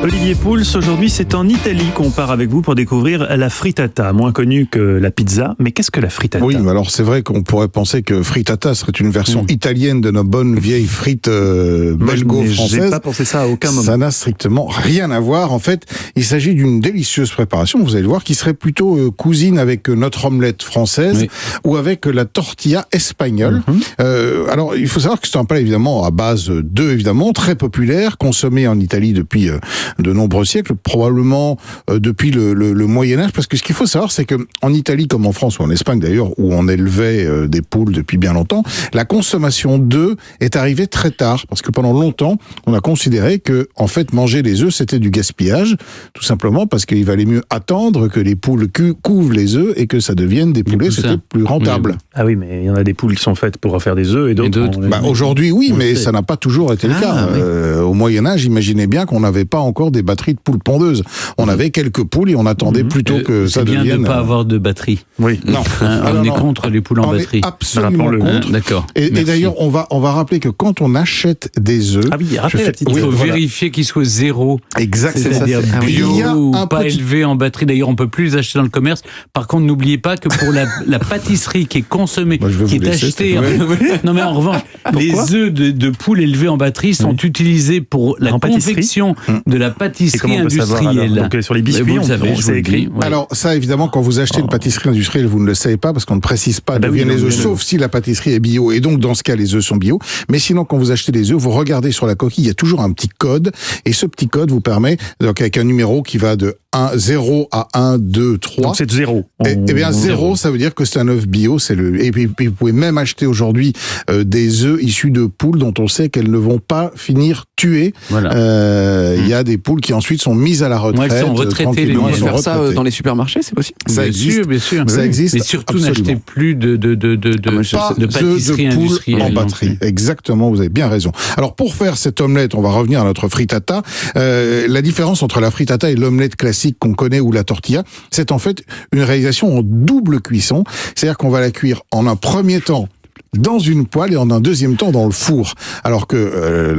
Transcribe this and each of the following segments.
Olivier Pouls, aujourd'hui c'est en Italie qu'on part avec vous pour découvrir la frittata, moins connue que la pizza. Mais qu'est-ce que la frittata ? Oui, mais alors c'est vrai qu'on pourrait penser que frittata serait une version italienne de nos bonnes vieilles frites belgo-françaises. J'ai pas pensé ça à aucun moment. Ça n'a strictement rien à voir. En fait, il s'agit d'une délicieuse préparation, vous allez le voir, qui serait plutôt cousine avec notre omelette française ou avec la tortilla espagnole. Alors, il faut savoir que c'est un plat évidemment à base d'œufs, évidemment, très populaire, consommé en Italie depuis de nombreux siècles, probablement depuis le Moyen-Âge, parce que ce qu'il faut savoir, c'est que en Italie, comme en France ou en Espagne d'ailleurs, où on élevait des poules depuis bien longtemps, la consommation d'œufs est arrivée très tard, parce que pendant longtemps, on a considéré que, en fait, manger les œufs, c'était du gaspillage, tout simplement parce qu'il valait mieux attendre que les poules couvent les œufs et que ça devienne des poulets, c'était plus rentable. Oui. Ah oui, mais il y en a des poules qui sont faites pour faire des œufs et d'autres... Aujourd'hui, oui, mais ça n'a pas toujours été le cas. Au Moyen-Âge, imaginez bien qu'on n'avait pas encore des batteries de poules pondeuses. On avait quelques poules et on attendait plutôt que ça devienne... C'est bien de ne pas avoir de batterie. Oui. Non. On est contre les poules en batterie. On est absolument contre. D'accord. Et d'ailleurs, on va rappeler que quand on achète des œufs... Ah oui, il faut vérifier qu'ils soient zéro. Exact, c'est-à-dire bio ou pas élevé en batterie. D'ailleurs, on peut plus les acheter dans le commerce. Par contre, n'oubliez pas que pour la pâtisserie qui est consommée, qui est achetée... Non mais en revanche, les œufs de poules élevés en batterie sont utilisés pour la confection de la pâtisserie industrielle. Donc sur les biscuits, c'est écrit. Alors ça, évidemment, quand vous achetez une pâtisserie industrielle, vous ne le savez pas parce qu'on ne précise pas d'où viennent les œufs, sauf si la pâtisserie est bio. Et donc, dans ce cas, les œufs sont bio. Mais sinon, quand vous achetez les œufs, vous regardez sur la coquille, il y a toujours un petit code. Et ce petit code vous permet, donc avec un numéro qui va de 0 à 1, 2, 3. Donc c'est 0. Eh bien 0, ça veut dire que c'est un œuf bio. Et puis vous pouvez même acheter aujourd'hui des œufs issus de poules dont on sait qu'elles ne vont pas finir tuées. Il y a des poules qui ensuite sont mises à la retraite. Elles sont retraitées. On peut faire ça dans les supermarchés, c'est possible? Ça existe, bien sûr. Ça existe. Mais surtout n'achetez plus de pâtisserie industrielle en batterie. Exactement, vous avez bien raison. Alors pour faire cette omelette, on va revenir à notre frittata. La différence entre la frittata et l'omelette classique qu'on connaît ou la tortilla, c'est en fait une réalisation en double cuisson. C'est-à-dire qu'on va la cuire en un premier temps dans une poêle et en un deuxième temps dans le four. Alors que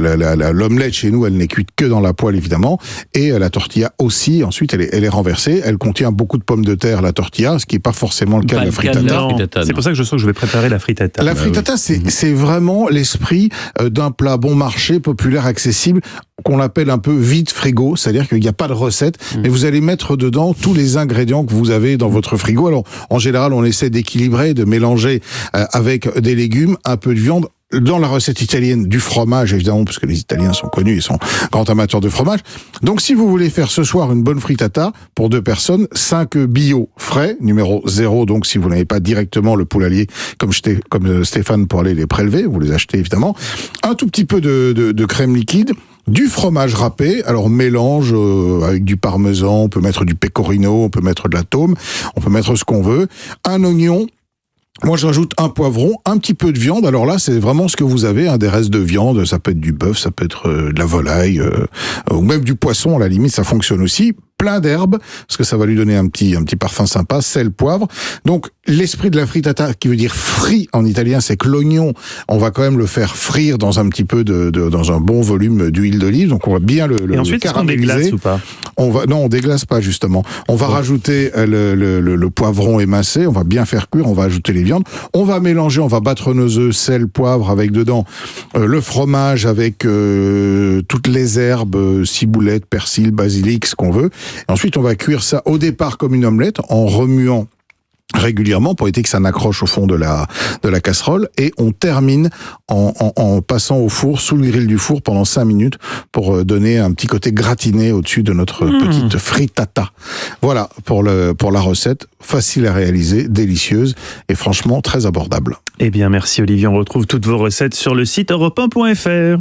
l'omelette chez nous, elle n'est cuite que dans la poêle évidemment, et la tortilla aussi. Ensuite, elle est renversée. Elle contient beaucoup de pommes de terre, la tortilla, ce qui n'est pas forcément le cas de la frittata. C'est pour ça que je sens que je vais préparer la frittata. La frittata, c'est vraiment l'esprit d'un plat bon marché, populaire, accessible, qu'on appelle un peu vide frigo, c'est-à-dire qu'il n'y a pas de recette, mais vous allez mettre dedans tous les ingrédients que vous avez dans votre frigo. Alors, en général, on essaie d'équilibrer, de mélanger avec des légumes, un peu de viande. Dans la recette italienne, du fromage, évidemment, parce que les Italiens sont connus, ils sont grands amateurs de fromage. Donc, si vous voulez faire ce soir une bonne frittata, pour 2 personnes, 5 bio frais, numéro 0, donc si vous n'avez pas directement le poulailler, comme Stéphane, pour aller les prélever, vous les achetez évidemment. Un tout petit peu de crème liquide, du fromage râpé, alors mélange avec du parmesan, on peut mettre du pecorino, on peut mettre de la tome, on peut mettre ce qu'on veut, un oignon. Moi, je rajoute un poivron, un petit peu de viande. Alors là, c'est vraiment ce que vous avez, des restes de viande. Ça peut être du bœuf, ça peut être de la volaille, ou même du poisson. À la limite, ça fonctionne aussi. Plein d'herbes, parce que ça va lui donner un petit parfum sympa, sel, poivre. Donc, l'esprit de la frittata, qui veut dire frit en italien, c'est que l'oignon, on va quand même le faire frire dans un petit peu dans un bon volume d'huile d'olive. Donc, on va bien le Et ensuite, caraméliser. Est-ce qu'on déglace ou pas? Non, on déglace pas, justement. On va rajouter le poivron émincé, on va bien faire cuire, on va ajouter les viandes. On va mélanger, on va battre nos œufs, sel, poivre, avec dedans le fromage, avec toutes les herbes, ciboulette, persil, basilic, ce qu'on veut. Et ensuite, on va cuire ça au départ comme une omelette, en remuant régulièrement pour éviter que ça n'accroche au fond de la casserole, et on termine en passant au four, sous le grill du four pendant 5 minutes pour donner un petit côté gratiné au-dessus de notre petite frittata. Voilà pour la recette, facile à réaliser, délicieuse et franchement très abordable. Eh bien merci Olivier, on retrouve toutes vos recettes sur le site europe1.fr.